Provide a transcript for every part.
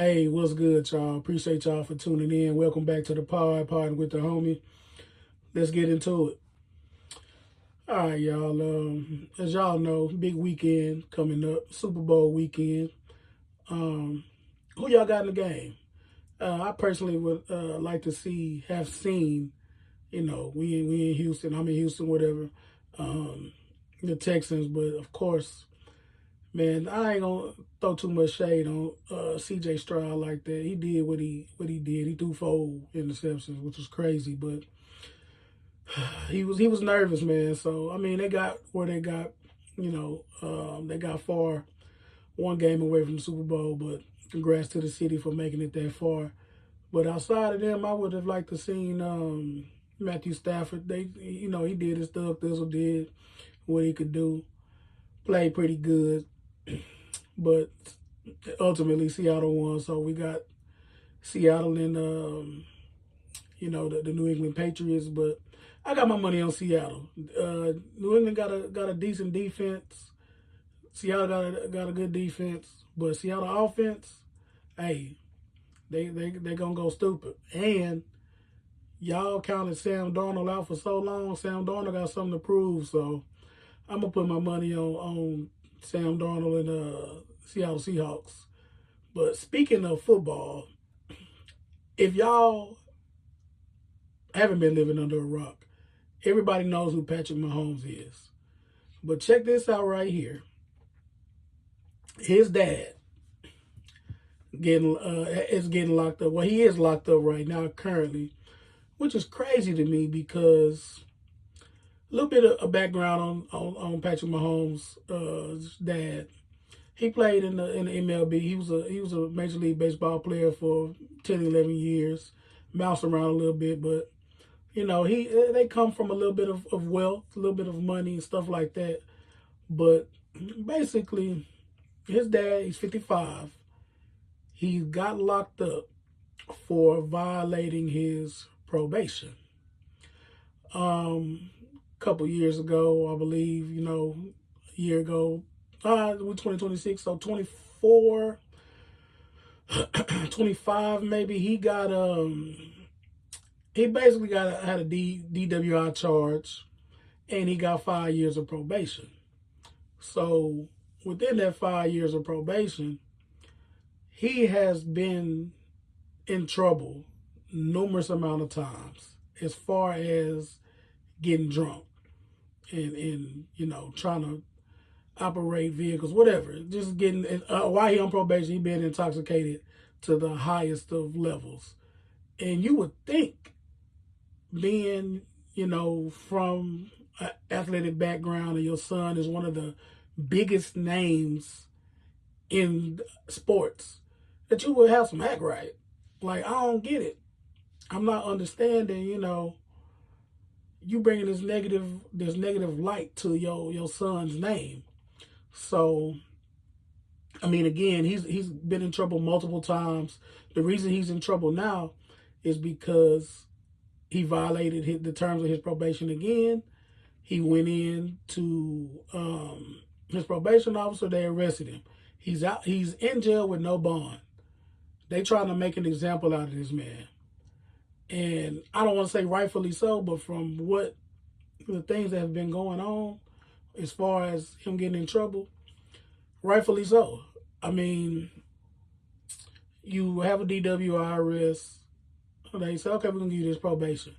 Hey, what's good, y'all? Appreciate y'all for tuning in. Welcome back to the Podd'in with the homie. Let's get into it. All right, y'all. As y'all know, big weekend coming up, Super Bowl weekend. Um, who y'all got in the game? I personally would like to have seen. We in Houston. I'm in Houston, whatever. Um, the Texans, but of course, man, I ain't gonna throw too much shade on C.J. Stroud like that. He did what he did. He threw 4 interceptions, which was crazy. But he was nervous, man. So I mean, they got where they got. They got far, one game away from the Super Bowl. But congrats to the city for making it that far. But outside of them, I would have liked to seen Matthew Stafford. He did his stuff. Thistle did what he could do. Played pretty good. But ultimately Seattle won, so we got Seattle and the New England Patriots. But I got my money on Seattle. New England got a decent defense. Seattle got a good defense, but Seattle offense, hey, they gonna go stupid. And y'all counted Sam Darnold out for so long. Sam Darnold got something to prove, so I'm gonna put my money on Sam Darnold and Seattle Seahawks. But speaking of football, if y'all haven't been living under a rock, everybody knows who Patrick Mahomes is. But check this out right here. His dad is getting locked up. Well, he is locked up right now currently, which is crazy to me because a little bit of a background on Patrick Mahomes' dad. He played in the MLB. He was a Major League Baseball player for 10, 11 years. Bounced around a little bit, but they come from a little bit of wealth, a little bit of money and stuff like that. But basically, his dad, he's 55. He got locked up for violating his probation. Couple years ago, I believe, a year ago, with 2026, so 24, 25 maybe, he basically had a DWI charge, and he got 5 years of probation. So within that 5 years of probation, he has been in trouble numerous amount of times as far as getting drunk and trying to operate vehicles, whatever. Just getting while he on probation, he been intoxicated to the highest of levels. And you would think, being from an athletic background, and your son is one of the biggest names in sports, that you would have some act right. Like, I don't get it. I'm not understanding. You bringing this negative light to your son's name. So, I mean, again, he's been in trouble multiple times. The reason he's in trouble now is because he violated the terms of his probation again. He went in to his probation officer. They arrested him. He's out. He's in jail with no bond. They trying to make an example out of this man, and I don't want to say rightfully so, but from what the things that have been going on, as far as him getting in trouble, rightfully so. I mean, you have a DWI arrest. They say, okay, we're gonna give you this probation,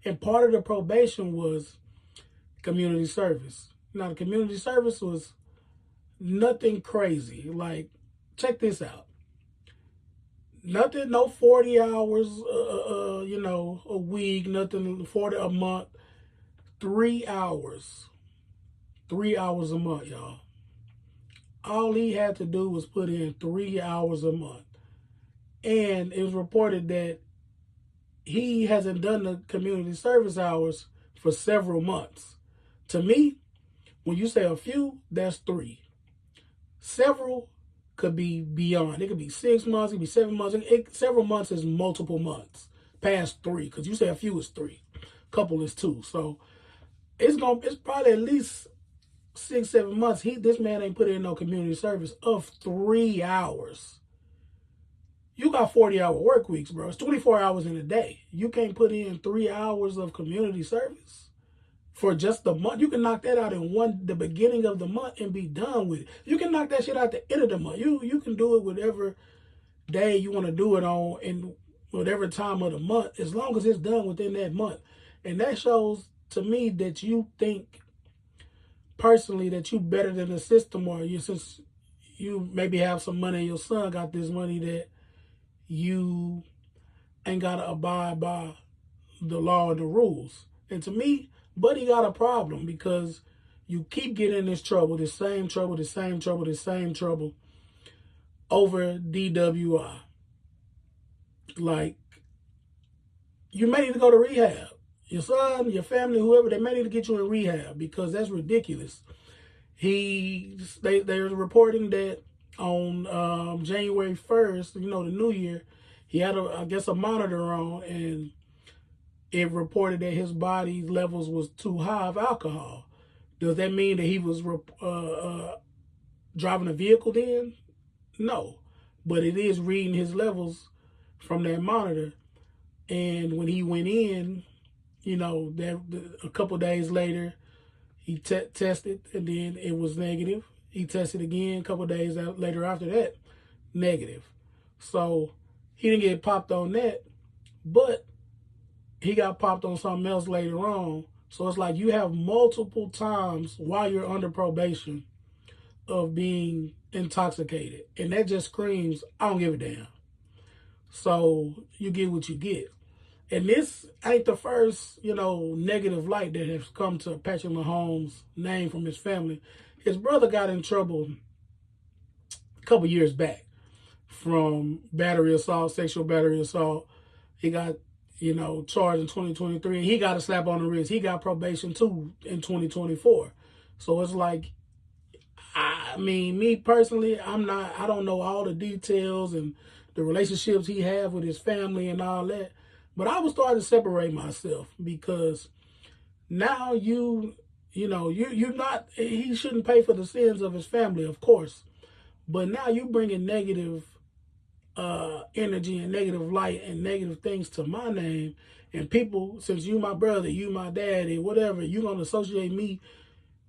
and part of the probation was community service. Now, the community service was nothing crazy. Like, check this out. Nothing, no 40 hours, a week, nothing, 40 a month, 3 hours. 3 hours a month, y'all. All he had to do was put in 3 hours a month. And it was reported that he hasn't done the community service hours for several months. To me, when you say a few, that's 3. Several could be beyond. It could be 6 months, it could be 7 months. Several months is multiple months past 3, because you say a few is 3, couple is 2. So it's probably at least 6, 7 months. This man ain't put in no community service of 3 hours. You got 40-hour work weeks, bro. It's 24 hours in a day. You can't put in 3 hours of community service for just the month. You can knock that out in the beginning of the month and be done with it. You can knock that shit out the end of the month. You can do it whatever day you want to do it on in whatever time of the month, as long as it's done within that month. And that shows to me that you think personally that you better than the system, or you, since you maybe have some money and your son got this money, that you ain't gotta abide by the law and the rules. And to me, Buddy got a problem because you keep getting in this trouble, the same trouble, the same trouble, the same trouble over DWI. Like, you may need to go to rehab. Your son, your family, whoever, they may need to get you in rehab because that's ridiculous. They're reporting that on January 1st, you know, the new year, he had I guess a monitor on, and it reported that his body levels was too high of alcohol. Does that mean that he was driving a vehicle then? No, but it is reading his levels from that monitor. And when he went in, you know, that a couple days later, he tested, and then it was negative. He tested again a couple days later after that, negative. So he didn't get popped on that, but he got popped on something else later on. So it's like you have multiple times while you're under probation of being intoxicated. And that just screams, I don't give a damn. So you get what you get. And this ain't the first, you know, negative light that has come to Patrick Mahomes' name from his family. His brother got in trouble a couple years back from battery assault, sexual battery assault. He got, you know, charged in 2023, and he got a slap on the wrist. He got probation too in 2024. So it's like, I mean, me personally, I don't know all the details and the relationships he have with his family and all that. But I was starting to separate myself because now you're not, he shouldn't pay for the sins of his family, of course. But now you bringing negative energy and negative light and negative things to my name. And people, since you my brother, you my daddy, whatever, you're going to associate me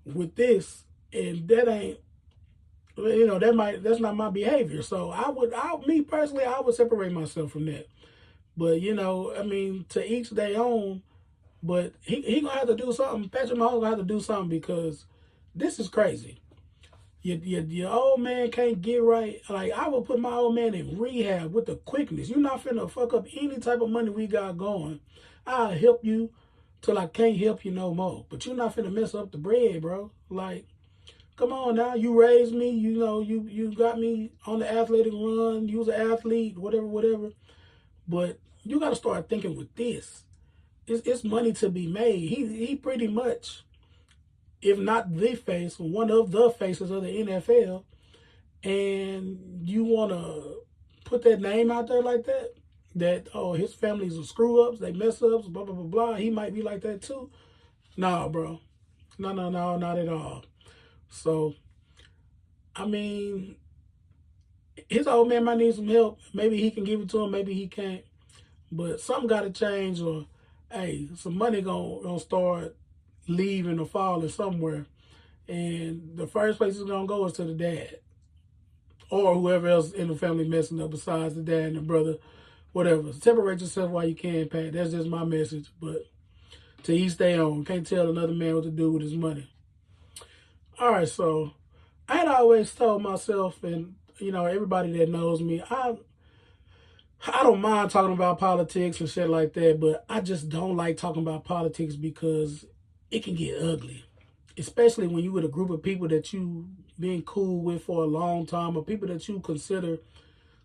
with this. And that ain't, you know, that's not my behavior. So me personally, I would separate myself from that. But, you know, I mean, to each their own. But he gonna have to do something. Patrick Mahomes gonna have to do something because this is crazy. Your old man can't get right. Like, I would put my old man in rehab with the quickness. You're not finna fuck up any type of money we got going. I'll help you till I can't help you no more. But you're not finna mess up the bread, bro. Like, come on now. You raised me. You know, you got me on the athletic run. You was an athlete, whatever. But you got to start thinking with this. It's money to be made. He pretty much, if not the face, one of the faces of the NFL. And you want to put that name out there like that, oh, his family's a screw-ups, they mess-ups, blah, blah, blah, blah. He might be like that too. Nah, bro. No, not at all. So, I mean, his old man might need some help. Maybe he can give it to him. Maybe he can't. But something got to change, or, hey, some money gonna start leaving or falling somewhere. And the first place it's going to go is to the dad. Or whoever else in the family messing up besides the dad and the brother, whatever. Separate yourself while you can, Pat. That's just my message. But to each their own. Can't tell another man what to do with his money. All right, so I had always told myself, and, you know, everybody that knows me, I don't mind talking about politics and shit like that, but I just don't like talking about politics because it can get ugly. Especially when you with a group of people that you been cool with for a long time, or people that you consider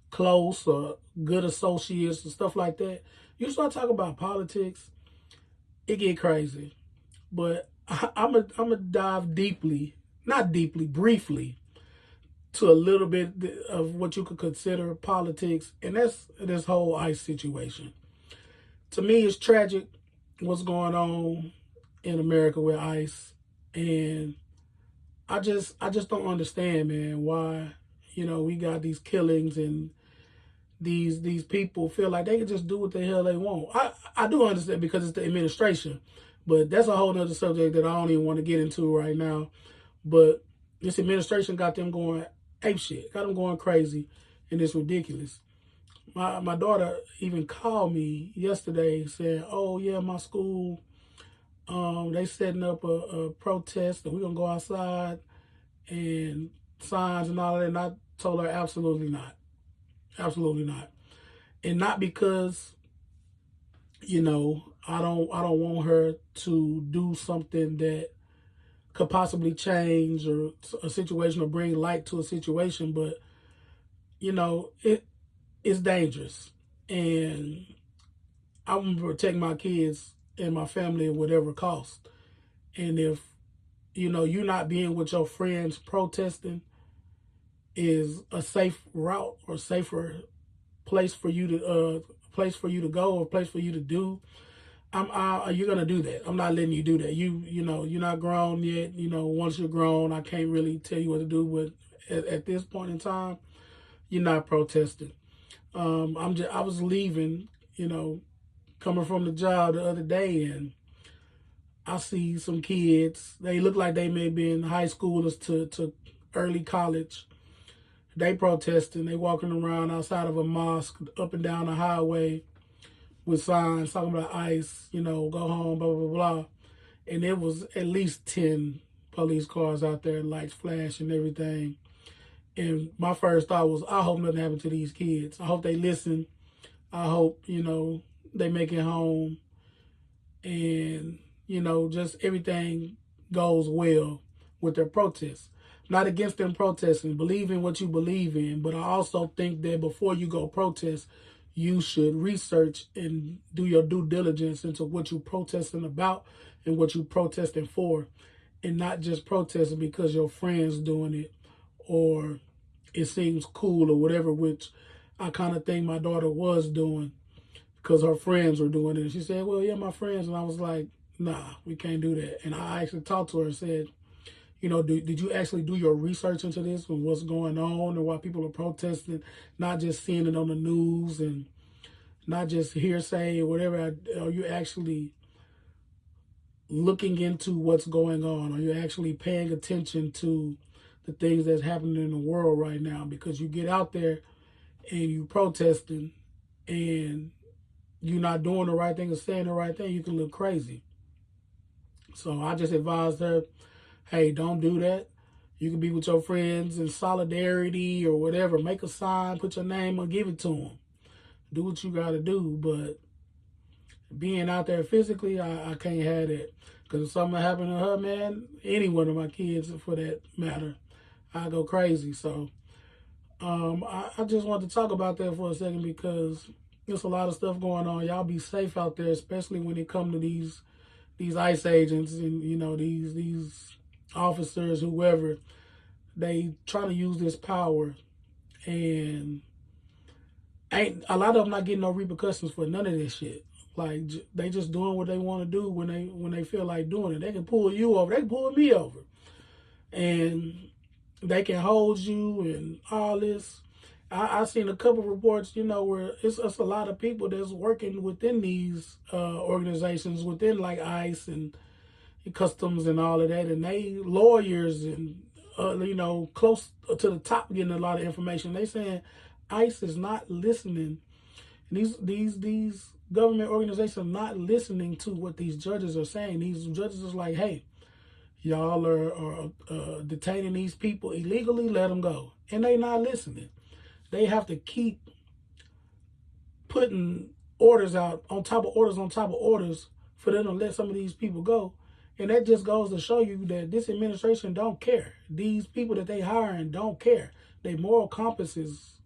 close or good associates and stuff like that. You start talking about politics, it get crazy. But I'm a dive deeply, not deeply, briefly, to a little bit of what you could consider politics, and that's this whole ICE situation. To me, it's tragic what's going on in America with ICE, and I just don't understand, man, why, you know, we got these killings and these people feel like they can just do what the hell they want. I do understand because it's the administration, but that's a whole other subject that I don't even want to get into right now. But this administration got them going ape shit, got them going crazy, and it's ridiculous. My daughter even called me yesterday saying, "Oh yeah, my school, they setting up a protest, and we're gonna go outside and signs and all that." And I told her, absolutely not, absolutely not, and not because I don't want her to do something that could possibly change or a situation or bring light to a situation, but it is dangerous, and I'm gonna protect my kids and my family at whatever cost. And if you not being with your friends protesting is a safe route or safer place for you to go or place for you to do, you're gonna do that. I'm not letting you do that. You're not grown yet. Once you're grown, I can't really tell you what to do. But at this point in time, you're not protesting. I was leaving, coming from the job the other day, and I see some kids. They look like they may be in high schoolers to early college. They protesting. They walking around outside of a mosque, up and down the highway, with signs talking about ICE, go home, blah, blah, blah. And it was at least 10 police cars out there, lights flashing, everything. And my first thought was, I hope nothing happened to these kids. I hope they listen. I hope, they make it home. And, just everything goes well with their protests. Not against them protesting. Believe in what you believe in. But I also think that before you go protest, you should research and do your due diligence into what you're protesting about and what you're protesting for, and not just protesting because your friend's doing it or it seems cool or whatever, which I kind of think my daughter was doing because her friends were doing it. And she said, well, yeah, my friends. And I was like, nah, we can't do that. And I actually talked to her and said, did you actually do your research into this and what's going on and why people are protesting, not just seeing it on the news and not just hearsay or whatever? Are you actually looking into what's going on? Are you actually paying attention to the things that's happening in the world right now? Because you get out there and you protesting and you're not doing the right thing or saying the right thing, you can look crazy. So I just advised her, hey, don't do that. You can be with your friends in solidarity or whatever. Make a sign, put your name on, give it to them. Do what you got to do. But being out there physically, I can't have that. Because if something happened to her, man, any one of my kids for that matter, I go crazy. So I just wanted to talk about that for a second because there's a lot of stuff going on. Y'all be safe out there, especially when it comes to these ICE agents and these officers, whoever. They try to use this power, and ain't a lot of them not getting no repercussions for none of this shit. Like they just doing what they want to do when they feel like doing it. They can pull you over. They can pull me over, and they can hold you and all this. I seen a couple reports, where it's a lot of people that's working within these organizations, within like ICE and customs and all of that, and they lawyers and close to the top getting a lot of information. They saying ICE is not listening. These government organizations are not listening to what these judges are saying. These judges are like, hey, y'all are detaining these people illegally, let them go. And they not listening. They have to keep putting orders out on top of orders for them to let some of these people go. And that just goes to show you that this administration don't care. These people that they hiring don't care. Their moral compass is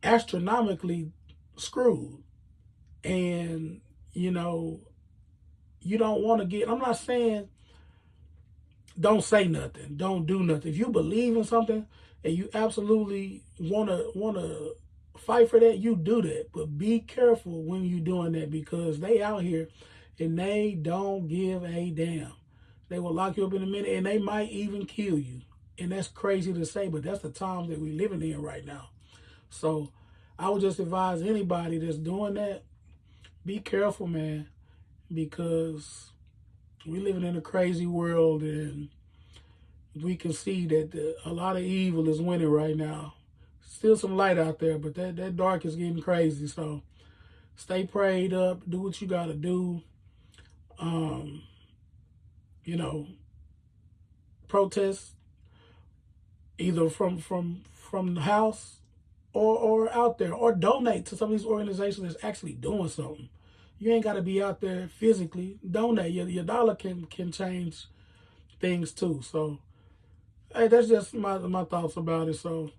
astronomically screwed. And, you don't want to get, I'm not saying don't say nothing, don't do nothing. If you believe in something and you absolutely wanna fight for that, you do that. But be careful when you're doing that because they out here and they don't give a damn. They will lock you up in a minute and they might even kill you. And that's crazy to say, but that's the times that we're living in right now. So I would just advise anybody that's doing that, be careful, man, because we living in a crazy world, and we can see that a lot of evil is winning right now. Still some light out there, but that dark is getting crazy. So stay prayed up, do what you got to do. Um, you know, protest either from the house or out there, or donate to some of these organizations that's actually doing something. You ain't got to be out there physically. Donate. Your dollar can change things too. So, hey, that's just my thoughts about it. So,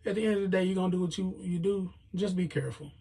at the end of the day, you're gonna do what you do. Just be careful.